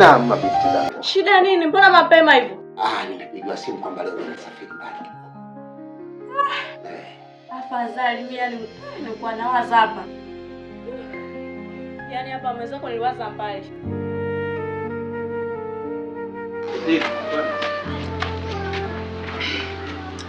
Na mabinti zangu. Shida nini? Mbona mapema hivyo? Nilipigwa simu kwamba leo unasafiri mbali. Afadhali mimi yani nilikuwa nawaza hapa. Yaani hapa mwenzako niliwaza mbali.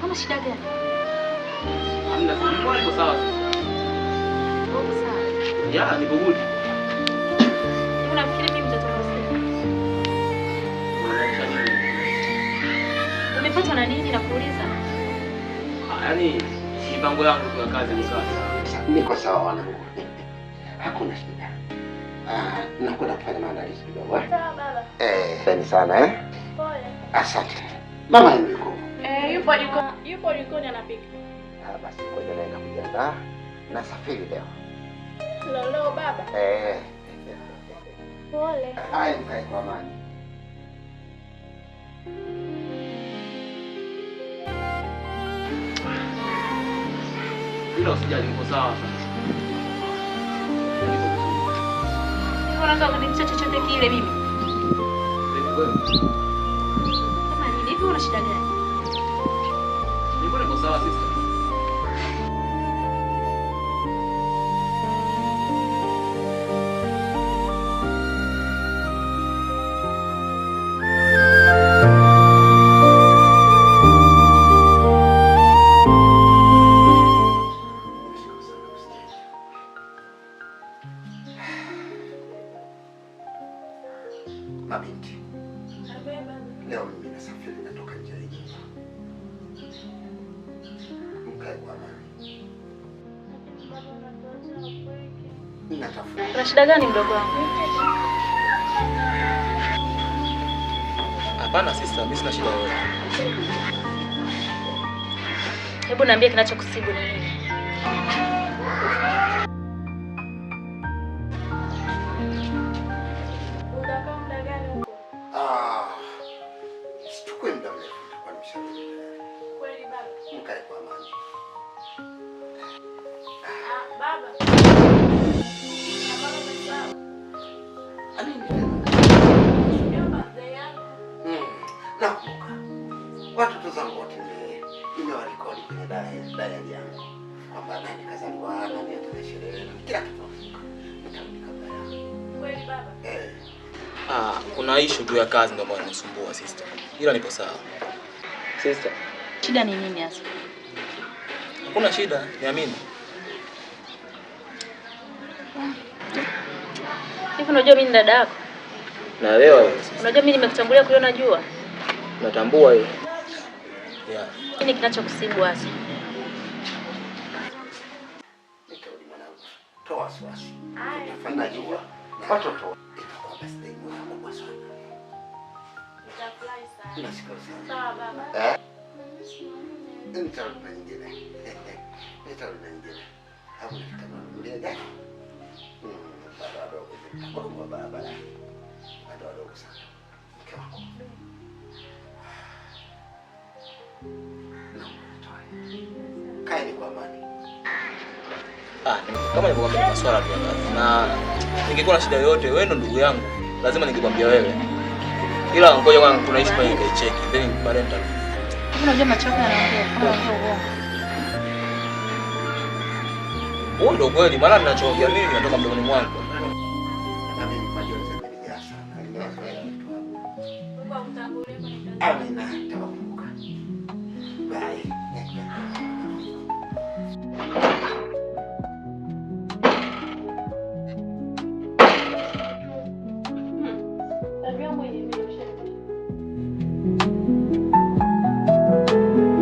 Kuna shida gani? Hamna, niko sawa. Uko sawa? Ya, niko good. Unafikiri mimi mtoto wako? Unaacha nini? Umepatwa na nini nakuuliza? Yaani mipango yangu kwa kazi ni sawa. Niko sawa wanangu. Hakuna shida. Nakwenda kufanya maandalizi kidogo. Sawa baba. Asante sana Pole. Asante. Mama yuko. Yupo jikoni anapika. Basi ngoja naenda kujiandaa. Nasafiri leo. Lolo baba. Pole. Haya, mkae kwa amani. Bila usijali, niko sawa sasa. Unataka kunitisha chochote kile mimi? Kama nini hivi, una shida gani? Niko sawa sister. Mabinti. Leo mimi nasafiri natoka nje ya nyumba. Mkae kwa amani. Natafuta. Una shida gani mdogo wangu? Hapana sister, mimi sina shida yoyote. Hebu niambie kinachokusibu ni nini? Sichukue muda mrefu, nitakuwa nimesharudi. Kweli baba. Mkae kwa amani. Baba. Nakumbuka. Watoto zangu wote nimewarekodi kwenye diary yangu. Kwamba nani kazaliwa, nani ataenda sherehe, kila kitu. Nitarudi kabla yao. Kweli baba. Kuna issue tu ya kazi ndio ambayo inanisumbua sister. Ila nipo sawa. Sister, Shida ni nini hasa? hakuna shida, niamini. Hivi unajua mimi ni dada yako? Naelewa hiyo. Unajua mimi nimekutangulia kuliona jua? Natambua hiyo. Yeah. Nini kinachokusibu hasa? Nitarudi mwanangu. Toa wasiwasi. Nitafanya jua. Watoto. Itakuwa birthday kubwa sana. Nitafurahi sana. Nashukuru sana. Sawa baba. Nitarudi na nyingine. Nitarudi na nyingine. Hapo nitakununulia gari. Bado wadogo. Kwa barabara. Bado wadogo sana. Mke wako. Kaeni kwa amani. Kama nilivyokuambia masuala tu ya kazi. Na ningekuwa na shida yoyote, wewe ndo ndugu yangu. Lazima ningekwambia wewe. Ila ngoja kwanza kuna issue pale nikaicheki. Then baadaye nitarudi. Unajua machoka yanaongea kama uongo. Huo ndio kweli, maana ninachoongea mimi kinatoka mdomoni mwangu. Na mimi majonzi yamenijaa sana. Nimezoea vitu hapo. Kwa utangulie kwa Amina, nitakumbuka. Bye.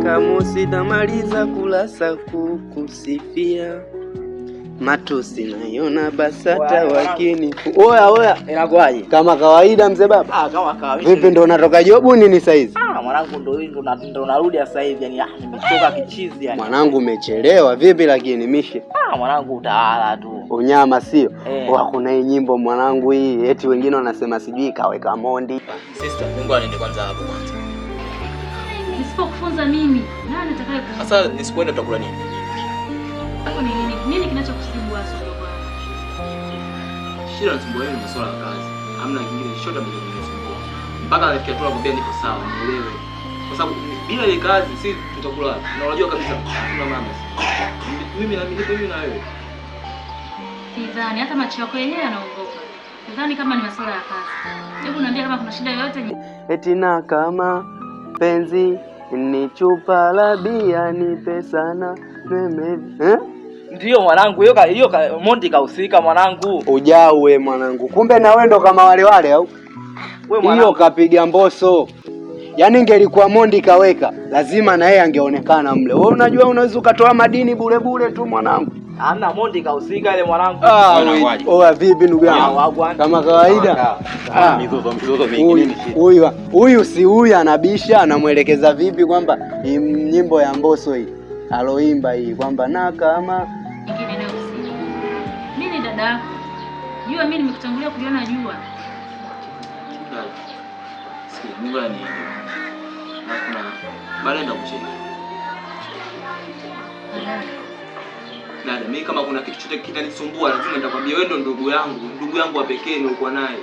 Kama sitamaliza kulasa kukusifia matusi naiona BASATA wakini. Oya Inakuaje? Kama kawaida mzee baba. Kama kawaida. Vipi ndo unatoka jobu nini saizi? Mwanangu ndo narudi sasa hivi yani nimechoka kichizi yani. Mwanangu umechelewa vipi lakini mishi? Mwanangu utawala tu. Unyama sio? Kuna hii nyimbo mwanangu hii eti wengine wanasema sijui kaweka mondi. Sister, Mungu aniende kwanza hapo kwanza. Nisipokufunza mimi, nani atakaye kufunza? Sasa nisipoenda tutakula nini? Hapo nini kinachokusibu hasa bwana? Shida nisumbua ni masuala ya kazi. hamna kingine chochote ambacho kinasumbua. Mpaka anafikia tu anakuambia niko sawa, nielewe. Kwa sababu bila ile kazi si tutakula wapi? Na unajua kabisa kuna mama. Mimi na wewe. Sidhani hata macho yako yenyewe yanaogopa. Sidhani kama ni masuala ya kazi. Hebu niambie kama kuna shida yoyote. Eti na kama penzi ni chupa la bia nipe sana meme. Ndio mwanangu, hiyo Mondi kahusika mwanangu. Ujawe mwanangu. Kumbe na wewe ndo kama wale au? Hiyo kapiga Mbosso. Yaani ingelikuwa Mondi kaweka, lazima na yeye angeonekana mle. Wewe unajua unaweza ukatoa madini bure tu mwanangu. Hamna, Mondi kahusika ile mwanangu. Oa vipi ndugu yangu? Kama kawaida. Mizozo mingi. Huyu si huyu anabisha, anamuelekeza vipi kwamba nyimbo ya Mbosso hii aloimba hii kwamba na kama nyingine leo usiku. Mimi ni dada yako. Jua mimi nimekutangulia kuliona jua. Mungu ananielewa. Na kuna baada ya kucheka. Dada, mimi kama kuna kitu chochote kitanisumbua lazima nitakwambia wewe ndo ndugu yangu wa pekee nilikuwa naye.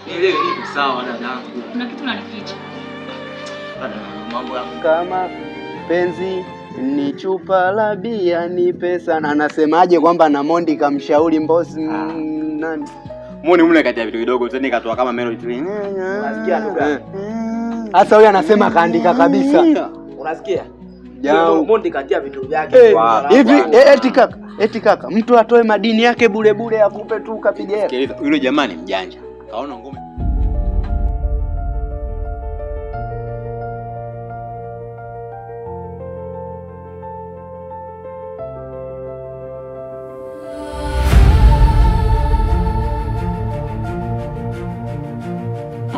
Nielewe nipo sawa dada yangu. Kuna kitu unanificha. Dada, mambo yangu kama penzi ni chupa la bia ni pesa. Na anasemaje kwamba na Mondi kamshauri Mbosso nani? Muone mle kati ya vitu vidogo tena ikatoa kama melody. Unasikia ndugu? Sasa huyu anasema kaandika kabisa. Unasikia? Jao Mondi katia vitu vyake. Hivi eti kaka, mtu atoe madini yake bure akupe tu kapige hela. Sikiliza, yule jamani mjanja. Kaona ngome.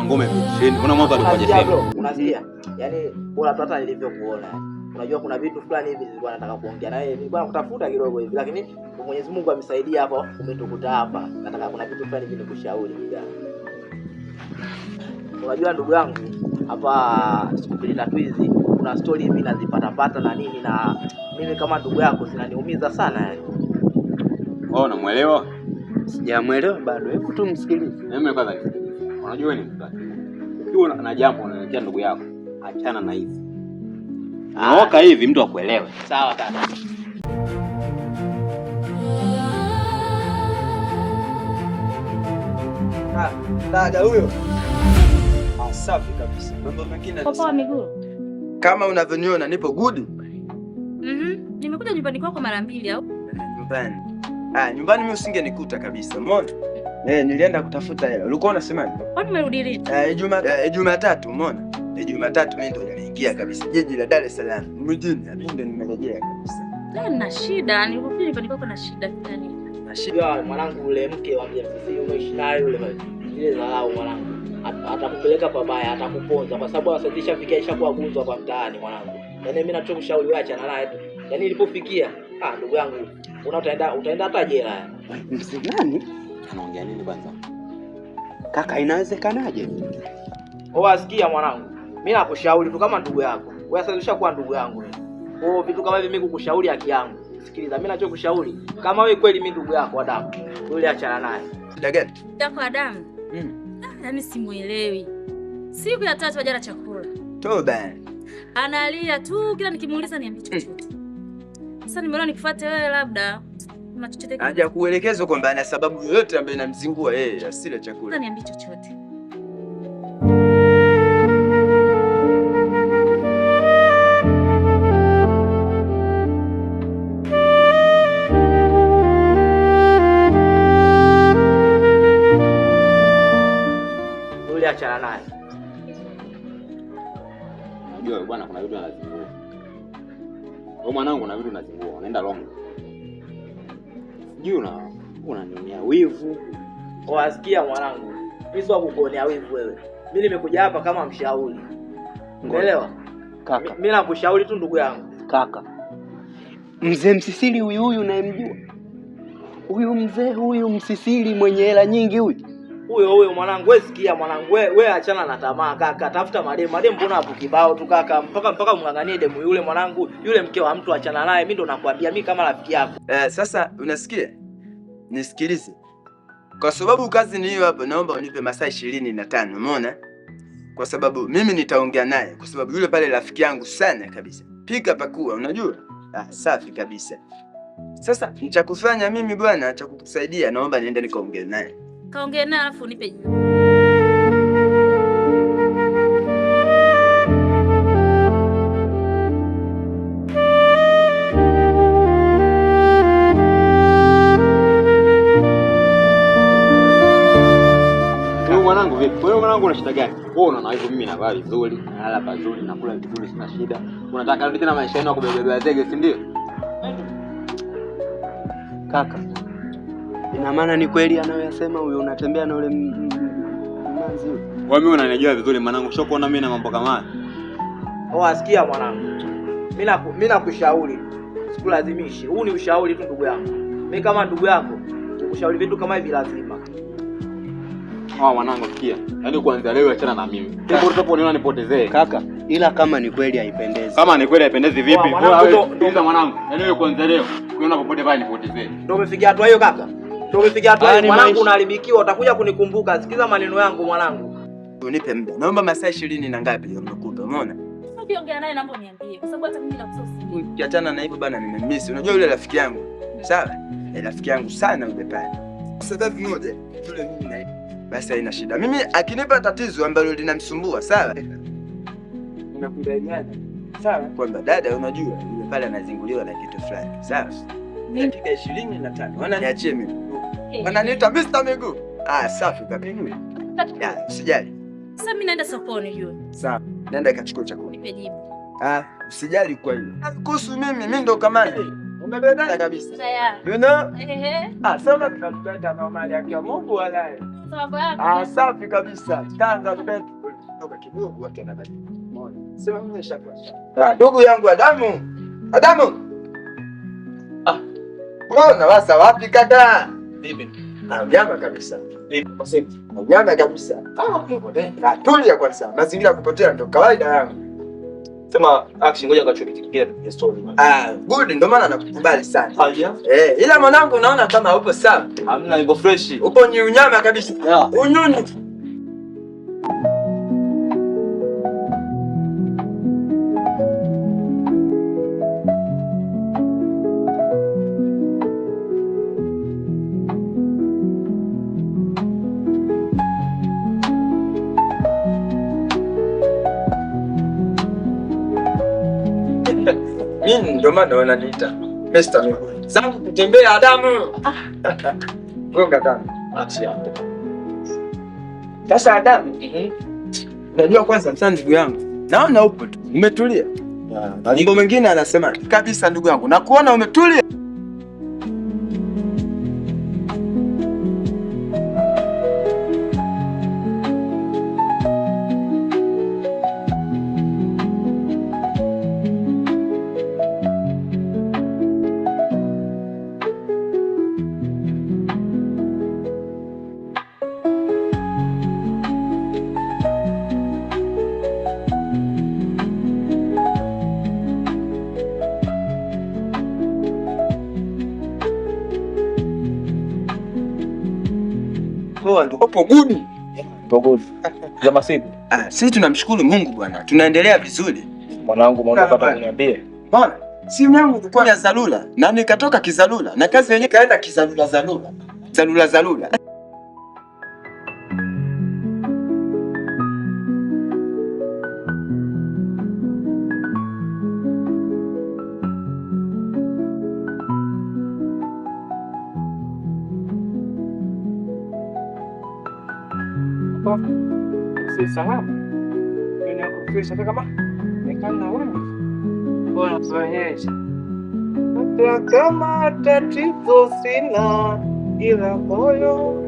Ngome chini. Kuna mwanzo alikuja tena. Unasikia? Yaani bora hata nilivyokuona. Unajua kuna vitu fulani hivi nilikuwa nataka kuongea na wewe. Nilikuwa nakutafuta kidogo hivi lakini Mwenyezi Mungu amesaidia hapo umetukuta hapa. Nataka kuna vitu fulani hivi nikushauri kijana. Unajua ndugu yangu hapa siku mbili tatu hizi kuna story hivi nazipata na nini na mimi kama ndugu yako zinaniumiza sana yani. Wewe unamuelewa? Sijamuelewa bado. Hebu tu msikilize. Mimi kwanza unajua wewe ni mtaki. Ukiwa na jambo unaletea ndugu yako, achana na hizi. Naoka hivi mtu akuelewe. Sawa kaka. Dada huyo. Safi kabisa. Mambo mengine. Poa miguu. Kama unavyoniona nipo good. Nimekuja nyumbani kwako mara mbili au? Nyumbani. Nyumbani mimi usingenikuta kabisa. Umeona? Nilienda kutafuta hela. Ulikuwa unasemaje? Kwani umerudi lini? Jumatatu, umeona? Jumatatu mimi ndo nimeingia kabisa jiji la Dar es Salaam. Mjini, mimi ndo nimerejea kabisa. Na shida, nilikuja nyumbani kwako na shida gani? Na shida mwanangu ule mke wa MCC umeishi naye yule ile dharau mwanangu. Atakupeleka pabaya, atakuponza kwa sababu asadisha fikia ishakuwa gunzo hapa mtaani mwanangu. Yaani mimi natoa ushauri wewe achana naye tu. Yaani ilipofikia, ndugu yangu, utaenda hata jela. Nani? Anaongea nini kwanza? Kaka inawezekanaje? Sikia mwanangu. Mimi nakushauri tu kama ndugu yako. Wewe sasa ushakuwa ndugu yangu mimi. Kwa vitu kama hivi mimi kukushauri haki yangu. Sikiliza, mimi nachokushauri kama wewe kweli mimi ndugu yako Adamu, yule achana naye. Shida gani? Yako Adamu. Yaani simuelewi. Siku ya 3 hajala chakula. Toba. Analia tu kila nikimuuliza niambie chochote. Sasa nimeona nikifuate wewe labda una chochote. Haja kuelekeza kwamba ana sababu yoyote ambayo inamzingua yeye asile chakula. Sasa niambie chochote. Achana naye. Unajua bwana kuna vitu anazingua. Wewe mwanangu na vitu unazingua, unaenda long. Sijui unanionea wivu. Wasikia mwanangu. Mimi sio kukuonea wivu wewe. Mimi nimekuja hapa kama mshauri. Umeelewa? Kaka. Mimi nakushauri tu ndugu yangu. Kaka. Mzee Msisili huyu unayemjua? Huyu mzee huyu Msisili mwenye hela nyingi huyu. Huyo mwanangu, wewe sikia mwanangu, wewe achana na tamaa kaka, tafuta mademu mbona hapo kibao tu kaka, mpaka mnganganie demu yule mwanangu, yule mke wa mtu achana naye, mimi ndo nakwambia mimi kama rafiki yako. Sasa unasikia? Nisikilize. Kwa sababu kazi ni hiyo hapo, naomba unipe masaa 25, umeona? Kwa sababu mimi nitaongea naye, kwa sababu yule pale rafiki yangu sana kabisa. Pika pakua, unajua? Safi kabisa. Sasa nitakufanya mimi bwana, cha kukusaidia, naomba niende nikaongee naye. Kaongee naye alafu unipe jibu. Mwanangu vipi? Wewe mwanangu una shida gani? Wewe unaona hivyo mimi navaa vizuri, nalala pazuri, nakula vizuri, sina shida. Unataka rudi tena maisha yenu ya kubebea zege, si ndio? Kaka, ina maana ni kweli anayoyasema huyo, unatembea na ule mmanzi huyo? Wewe mimi unanijua vizuri mwanangu, sio kuona mimi na mambo kama haya. Asikia mwanangu. Mimi nakushauri. Sikulazimishi. Huu ni ushauri tu ndugu yangu. Mimi kama ndugu yako, nikushauri vitu kama hivi lazima. Mwanangu sikia. Yaani kuanzia leo achana na mimi. Ndipo utaponiona nipotezee. Kaka, ila kama ni kweli haipendezi. Kama ni kweli haipendezi vipi? Sikiliza mwanangu. Yaani wewe kuanzia leo ukiona popote pale nipotezee. Ndio umefikia hatua hiyo kaka? Ndio umefikia hatua hiyo mwanangu, unaharibikiwa, utakuja kunikumbuka. Sikiza maneno yangu mwanangu. Unipe muda. Naomba masaa 20 na ngapi leo umekupa, umeona? Ukiongea naye naomba niambie kwa sababu hata mimi nakusosi. Ukiachana na hivyo bana, nimemiss. Unajua yule rafiki yangu. Sawa? Rafiki yangu sana yule pale. Sababu moja, yule mimi na basi haina shida. Mimi akinipa tatizo ambalo linamsumbua, sawa? Unakudaiana. Sawa? Kwamba dada, unajua yule pale anazinguliwa na kitu fulani. Sawa? Dakika 25. Wananiachie mimi. Wananiita Mr. Miguu. Safi kabisa. Usijali. Sasa mimi naenda sokoni jua. Sawa. Nenda kachukua chakula. Nipe jibu. Usijali kwa hilo. Kuhusu mimi ndo kamani. Umebebana kabisa. Tayari. You know? Sasa tunapenda mama yake Mungu walaye. Sababu yako. Safi kabisa. Tanga pepo. Toka kidogo watu wanabaki. Umeona? Sema mimi nishakuwa. Ndugu yangu Adamu. Adamu. Mbona wasa wapi kaka? Vipi? Nyama kabisa. Vipi? Basi. Nyama kabisa. Tulia kwanza. Mazingira kupotea ndo kawaida yangu. Sema action, ngoja kachoke kingine tupige story. Good, ndo maana nakukubali sana. Haya. Ila mwanangu unaona kama upo sawa. Hamna, niko fresh. Upo ni unyama kabisa. Unyuni. Mimi ndo maana wananiita Mr. Miguu. Zangu kutembea Adamu. Gonga Adamu. Acha. Sasa Adamu. Najua kwanza msana ndugu yangu. Naona upo tu. Umetulia. Mambo mengine anasema kabisa ndugu yangu. Na kuona umetulia. Upo gudi. Jamaa sipi? Sisi tunamshukuru Mungu bwana. Tunaendelea vizuri. Mwanangu pata kuniambia. Bwana, simu yangu ilikuwa ya Zalula na nikatoka kizalula na kazi yenyewe kaenda kizalula Zalula. Zalula. Salamu. Ninakufikisha kama nikana wewe. Bwana tuonyeshe. Hata kama tatizo sina ila moyo